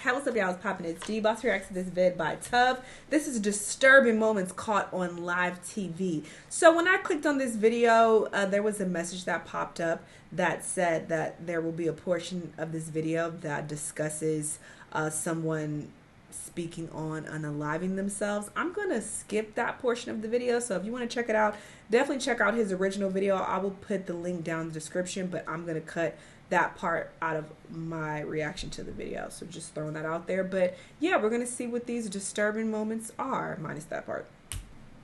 Hey, what's up, y'all? It's poppin'. It's D. Boss reacts to this vid by Tub. This is disturbing moments caught on live TV. So when I clicked on this video, there was a message that popped up that said that there will be a portion of this video that discusses someone speaking on unaliving themselves. I'm going to skip that portion of the video. So if you want to check it out, definitely check out his original video. I will put the link down in the description, but I'm going to cut that part out of my reaction to the video. So just throwing that out there. But yeah, we're going to see what these disturbing moments are, minus that part.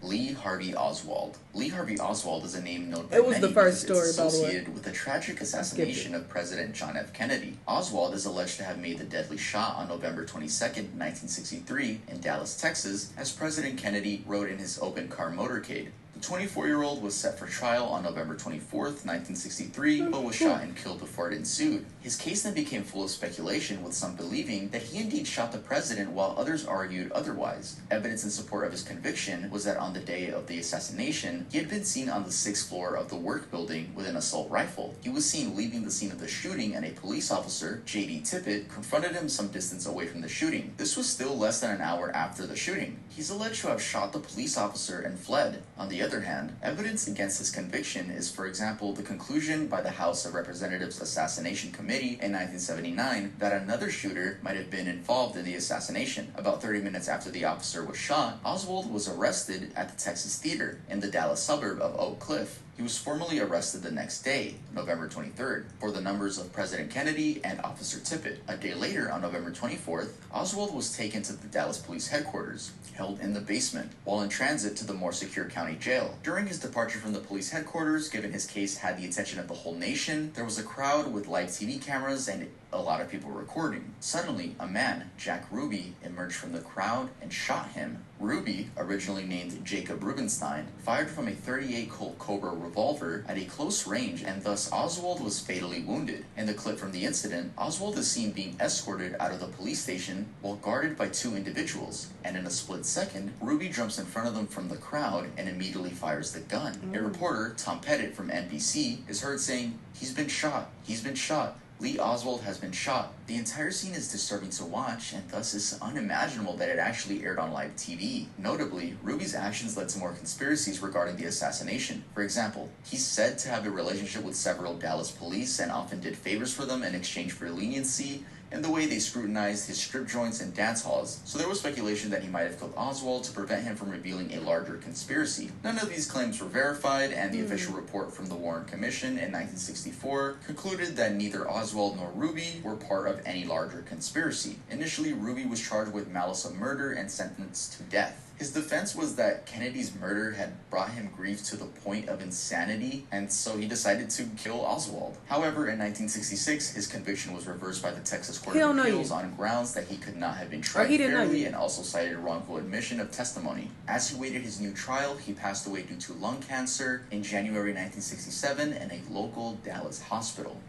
Lee Harvey Oswald. Lee Harvey Oswald is a name known by It was many the first because it's story, by the way. associated with the tragic assassination of President John F. Kennedy. Oswald is alleged to have made the deadly shot on November 22nd, 1963 in Dallas, Texas, as President Kennedy rode in his open car motorcade. The 24-year-old was set for trial on November 24th, 1963, but was shot and killed before it ensued. His case then became full of speculation, with some believing that he indeed shot the president while others argued otherwise. Evidence in support of his conviction was that on the day of the assassination, he had been seen on the 6th floor of the work building with an assault rifle. He was seen leaving the scene of the shooting, and a police officer, J.D. Tippit, confronted him some distance away from the shooting. This was still less than an hour after the shooting. He's alleged to have shot the police officer and fled. On the other hand, evidence against his conviction is, for example, the conclusion by the House of Representatives Assassination Committee in 1979 that another shooter might have been involved in the assassination. About 30 minutes after the officer was shot, Oswald was arrested at the Texas Theater in the Dallas suburb of Oak Cliff. He was formally arrested the next day, November 23rd, for the numbers of President Kennedy and Officer Tippit. A day later, on November 24th, Oswald was taken to the Dallas Police Headquarters, held in the basement, while in transit to the more secure county jail. During his departure from the police headquarters, given his case had the attention of the whole nation, there was a crowd with live TV cameras and a lot of people recording. Suddenly, a man, Jack Ruby, emerged from the crowd and shot him. Ruby, originally named Jacob Rubenstein, fired from a .38 Colt Cobra revolver at a close range, and thus Oswald was fatally wounded. In the clip from the incident, Oswald is seen being escorted out of the police station while guarded by two individuals, and in a split second, Ruby jumps in front of them from the crowd and immediately fires the gun. A reporter, Tom Pettit from NBC, is heard saying, "He's been shot. He's been shot. Lee Oswald has been shot." The entire scene is disturbing to watch, and thus it's unimaginable that it actually aired on live TV. Notably, Ruby's actions led to more conspiracies regarding the assassination. For example, he's said to have a relationship with several Dallas police and often did favors for them in exchange for leniency, and the way they scrutinized his strip joints and dance halls. So there was speculation that he might have killed Oswald to prevent him from revealing a larger conspiracy. None of these claims were verified, and the official report from the Warren Commission in 1964 concluded that neither Oswald nor Ruby were part of any larger conspiracy. Initially, Ruby was charged with malice of murder and sentenced to death. His defense was that Kennedy's murder had brought him grief to the point of insanity, and so he decided to kill Oswald. However, in 1966, his conviction was reversed by the Texas Court of Appeals on grounds that he could not have been tried fairly, and also cited wrongful admission of testimony. As he waited his new trial, he passed away due to lung cancer in January 1967 in a local Dallas hospital.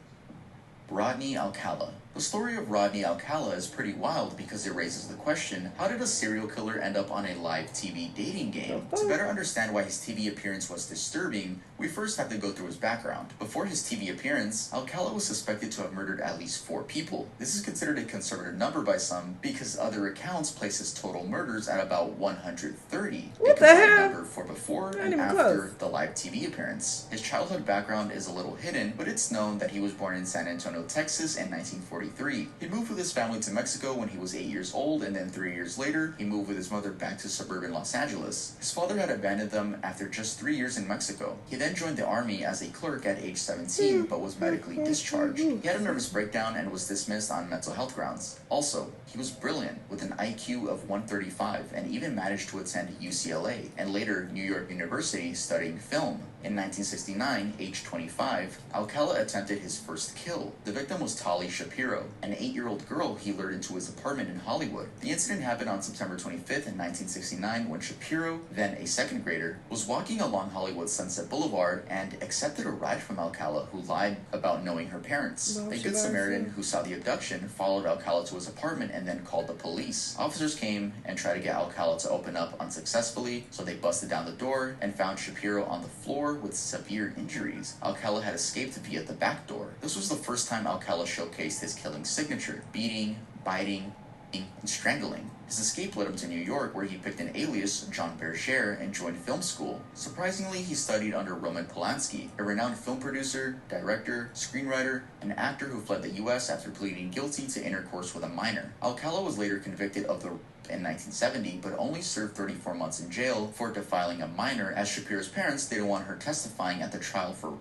Rodney Alcala. The story of Rodney Alcala is pretty wild because it raises the question, how did a serial killer end up on a live TV dating game? To better understand why his TV appearance was disturbing, we first have to go through his background. Before his TV appearance, Alcala was suspected to have murdered at least 4 people. This is considered a conservative number by some because other accounts place his total murders at about 130. What the hell? Number for before and after the live TV appearance. His childhood background is a little hidden, but it's known that he was born in San Antonio, Texas in 1943. He moved with his family to Mexico when he was 8 years old, and then 3 years later, he moved with his mother back to suburban Los Angeles. His father had abandoned them after just 3 years in Mexico. He then joined the army as a clerk at age 17, but was medically discharged. He had a nervous breakdown and was dismissed on mental health grounds. Also, he was brilliant, with an IQ of 135, and even managed to attend UCLA, and later New York University studying film. In 1969, age 25, Alcala attempted his first kill. The victim was Tali Shapiro, an 8-year-old girl he lured into his apartment in Hollywood. The incident happened on September 25th in 1969 when Shapiro, then a second grader, was walking along Hollywood Sunset Boulevard and accepted a ride from Alcala, who lied about knowing her parents. A good Samaritan who saw the abduction followed Alcala to his apartment and then called the police. Officers came and tried to get Alcala to open up unsuccessfully, so they busted down the door and found Shapiro on the floor with severe injuries. Alcala had escaped via the back door. This was the first time Alcala showcased his killing signature: beating, biting, and strangling. His escape led him to New York, where he picked an alias, John Berger, and joined film school. Surprisingly, he studied under Roman Polanski, a renowned film producer, director, screenwriter, and actor who fled the U.S. after pleading guilty to intercourse with a minor. Alcala was later convicted of the in 1970, but only served 34 months in jail for defiling a minor, as Shapiro's parents didn't want her testifying at the trial for.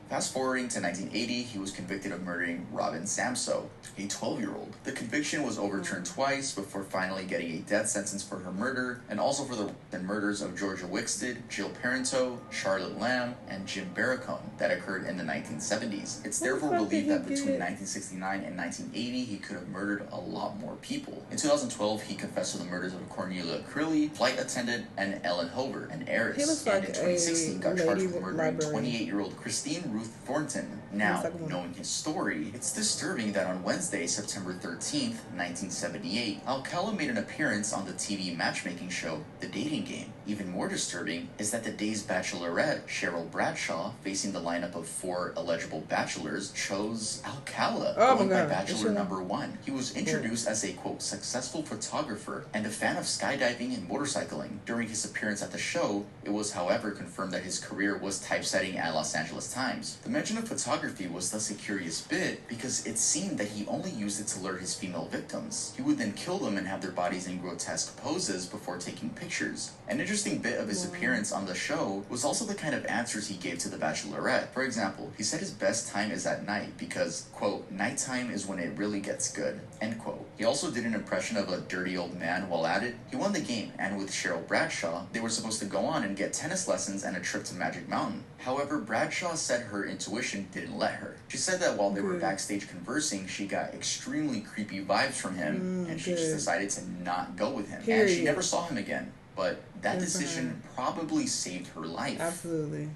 Fast forwarding to 1980, he was convicted of murdering Robin Samso, a 12-year-old. The conviction was overturned twice before finally getting a death sentence for her murder, and also for the murders of Georgia Wixted, Jill Parento, Charlotte Lamb, and Jim Barracone that occurred in the 1970s. It's therefore believed that between 1969 and 1980, he could have murdered a lot more people. In 2012, he confessed to the murders of Cornelia Crilly, flight attendant, and Ellen Hover, an heiress, and in 2016 got charged with murdering 28-year-old Christine Ruth Thornton. Now, knowing his story, it's disturbing that on Wednesday, September 13th, 1978, Alcala made an appearance on the TV matchmaking show, The Dating Game. Even more disturbing is that the day's bachelorette, Cheryl Bradshaw, facing the lineup of 4 eligible bachelors, chose Alcala, going by bachelor number 1. He was introduced as a, quote, successful photographer and a fan of skydiving and motorcycling. During his appearance at the show, it was, however, confirmed that his career was typesetting at Los Angeles Times. The mention of photography was thus a curious bit because it seemed that he only used it to lure his female victims. He would then kill them and have their bodies in grotesque poses before taking pictures. An interesting bit of his appearance on the show was also the kind of answers he gave to the Bachelorette. For example, he said his best time is at night because, quote, nighttime is when it really gets good, end quote. He also did an impression of a dirty old man while at it. He won the game, and with Cheryl Bradshaw, they were supposed to go on and get tennis lessons and a trip to Magic Mountain. However, Bradshaw said her intuition didn't let her. She said that while they were backstage conversing, she got extremely creepy vibes from him, and she just decided to not go with him. And she never saw him again. But that decision probably saved her life. Absolutely.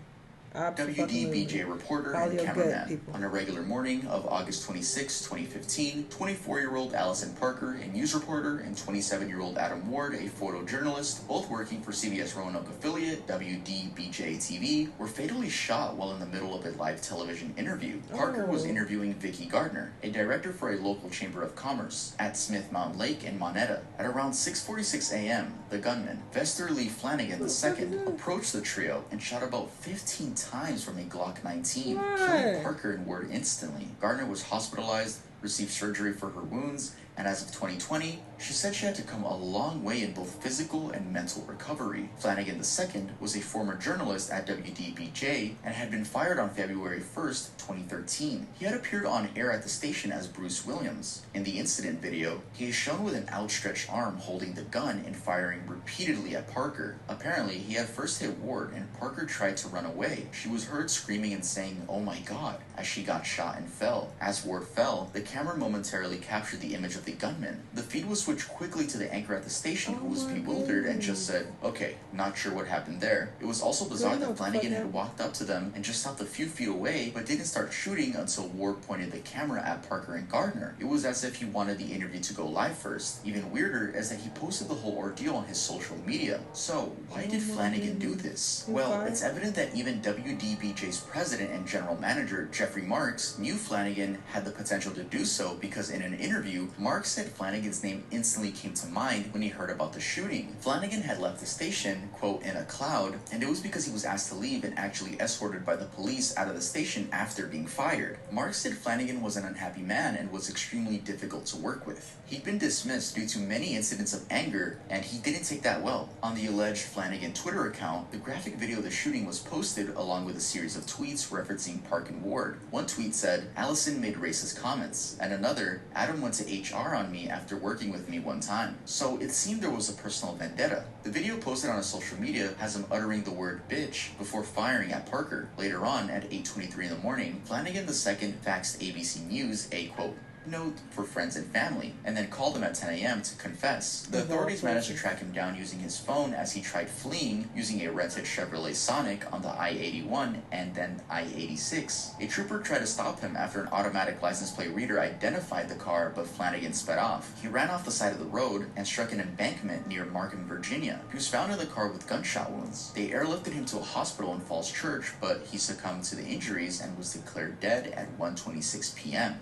WDBJ reporter and cameraman. On a regular morning of August 26, 2015, 24-year-old Allison Parker, a news reporter, and 27-year-old Adam Ward, a photojournalist, both working for CBS Roanoke affiliate WDBJ TV, were fatally shot while in the middle of a live television interview. Parker was interviewing Vicki Gardner, a director for a local chamber of commerce, at Smith Mountain Lake in Monetta. At around 6:46 a.m., the gunman, Vester Lee Flanagan II, approached the trio and shot about 15 times from a Glock 19, killing Parker and Ward instantly. Gardner was hospitalized, received surgery for her wounds, and as of 2020, she said she had to come a long way in both physical and mental recovery. Flanagan II was a former journalist at WDBJ and had been fired on February 1st, 2013. He had appeared on air at the station as Bruce Williams. In the incident video, he is shown with an outstretched arm holding the gun and firing repeatedly at Parker. Apparently, he had first hit Ward and Parker tried to run away. She was heard screaming and saying, "Oh my God," as she got shot and fell. As Ward fell, the camera momentarily captured the image of the gunman. The feed was switched quickly to the anchor at the station, who was bewildered and just said, "Okay, not sure what happened there." It was also bizarre that Flanagan had walked up to them and just stopped a few feet away, but didn't start shooting until Ward pointed the camera at Parker and Gardner. It was as if he wanted the interview to go live first. Even weirder is that he posted the whole ordeal on his social media. So, why did Flanagan do this? Well, it's evident that even WDBJ's president and general manager, Jeffrey Marks, knew Flanagan had the potential to do so because in an interview, Marks said Flanagan's name instantly came to mind when he heard about the shooting. Flanagan had left the station, quote, in a cloud, and it was because he was asked to leave and actually escorted by the police out of the station after being fired. Marks said Flanagan was an unhappy man and was extremely difficult to work with. He'd been dismissed due to many incidents of anger, and he didn't take that well. On the alleged Flanagan Twitter account, the graphic video of the shooting was posted along with a series of tweets referencing Park and Ward. One tweet said, "Allison made racist comments," and another, "Adam went to HR on me after working with me one time." So it seemed there was a personal vendetta. The video posted on his social media has him uttering the word bitch before firing at Parker. Later on, at 8:23 in the morning, Flanagan II faxed ABC News a, quote, note for friends and family, and then called him at 10 a.m. to confess. The authorities managed to track him down using his phone as he tried fleeing using a rented Chevrolet Sonic on the I-81 and then I-86. A trooper tried to stop him after an automatic license plate reader identified the car, but Flanagan sped off. He ran off the side of the road and struck an embankment near Markham, Virginia. He was found in the car with gunshot wounds. They airlifted him to a hospital in Falls Church, but he succumbed to the injuries and was declared dead at 1:26 p.m.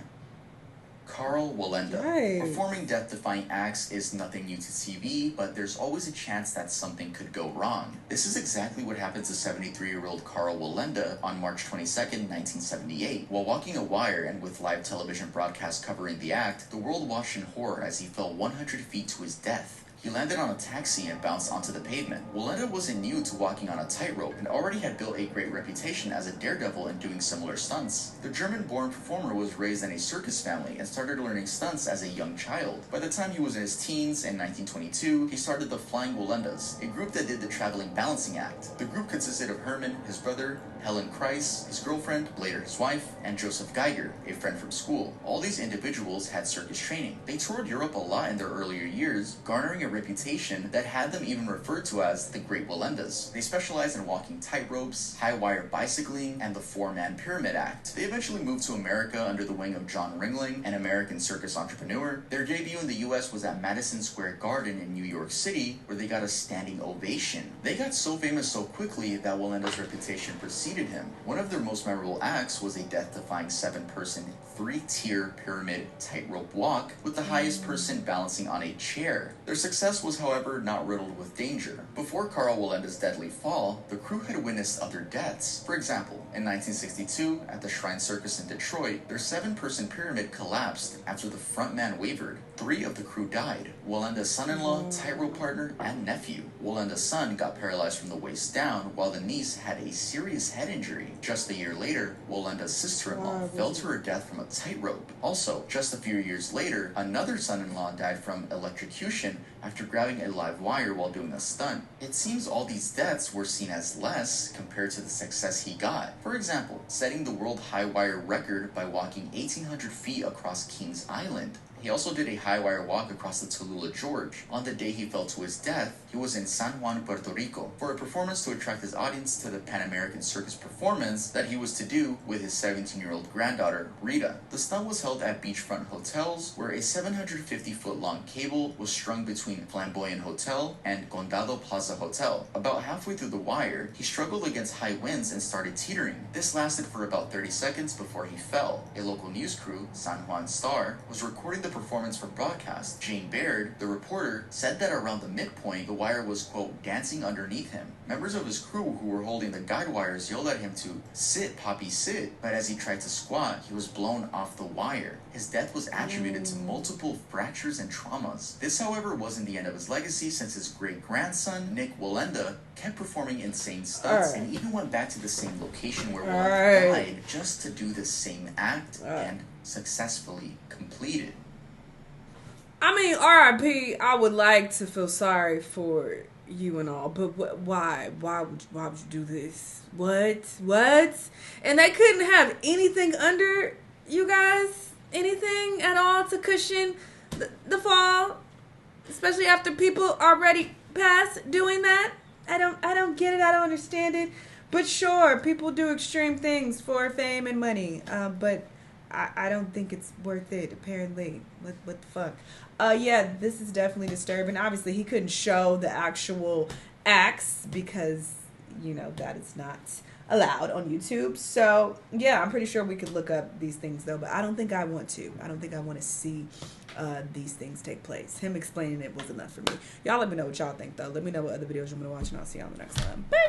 Carl Wallenda. Right. Performing death-defying acts is nothing new to TV, but there's always a chance that something could go wrong. This is exactly what happened to 73-year-old Carl Wallenda on March 22nd, 1978. While walking a wire and with live television broadcast covering the act, the world watched in horror as he fell 100 feet to his death. He landed on a taxi and bounced onto the pavement. Wallenda wasn't new to walking on a tightrope and already had built a great reputation as a daredevil in doing similar stunts. The German-born performer was raised in a circus family and started learning stunts as a young child. By the time he was in his teens, in 1922, he started the Flying Wallendas, a group that did the traveling balancing act. The group consisted of Herman, his brother, Helen Kreis, his girlfriend, later his wife, and Joseph Geiger, a friend from school. All these individuals had circus training. They toured Europe a lot in their earlier years, garnering a reputation that had them even referred to as the Great Wallendas. They specialized in walking tightropes, high-wire bicycling, and the four-man pyramid act. They eventually moved to America under the wing of John Ringling, an American circus entrepreneur. Their debut in the US was at Madison Square Garden in New York City, where they got a standing ovation. They got so famous so quickly that Wallenda's reputation preceded him. One of their most memorable acts was a death-defying 7-person, 3-tier pyramid tightrope walk, with the highest person balancing on a chair. Their success was, however, not riddled with danger. Before Carl Wallenda's deadly fall, the crew had witnessed other deaths. For example, in 1962, at the Shrine Circus in Detroit, their 7-person pyramid collapsed after the front man wavered. 3 of the crew died: Wallenda's son-in-law, tightrope partner, and nephew. Wallenda's son got paralyzed from the waist down, while the niece had a serious head injury. Just a year later, Wallenda's sister-in-law fell to her death from a tightrope. Also, just a few years later, another son-in-law died from electrocution after grabbing a live wire while doing a stunt. It seems all these deaths were seen as less compared to the success he got. For example, setting the world high wire record by walking 1,800 feet across Kings Island. He also did a high-wire walk across the Tallulah Gorge. On the day he fell to his death, he was in San Juan, Puerto Rico, for a performance to attract his audience to the Pan American Circus performance that he was to do with his 17-year-old granddaughter, Rita. The stunt was held at beachfront hotels, where a 750-foot-long cable was strung between Flamboyant Hotel and Condado Plaza Hotel. About halfway through the wire, he struggled against high winds and started teetering. This lasted for about 30 seconds before he fell. A local news crew, San Juan Star, was recording the performance for broadcast. Jane Baird, the reporter, said that around the midpoint, the wire was, quote, dancing underneath him. Members of his crew who were holding the guide wires yelled at him to sit, Poppy, sit, but as he tried to squat, he was blown off the wire. His death was attributed to multiple fractures and traumas. This, however, wasn't the end of his legacy, since his great-grandson, Nick Wallenda, kept performing insane stunts and even went back to the same location where Wallenda died just to do the same act and successfully completed. I mean, R.I.P. I would like to feel sorry for you and all, but why? Why would you do this? What? And they couldn't have anything under you guys? Anything at all to cushion the fall? Especially after people already past doing that? I don't get it. I don't understand it. But sure, people do extreme things for fame and money. But I don't think it's worth it, apparently. What the fuck? Yeah, this is definitely disturbing. Obviously, he couldn't show the actual acts because, you know, that is not allowed on YouTube. So, yeah, I'm pretty sure we could look up these things, though. But I don't think I want to. I don't think I want to see these things take place. Him explaining it was enough for me. Y'all let me know what y'all think, though. Let me know what other videos you want me to watch, and I'll see y'all in the next one. Bye!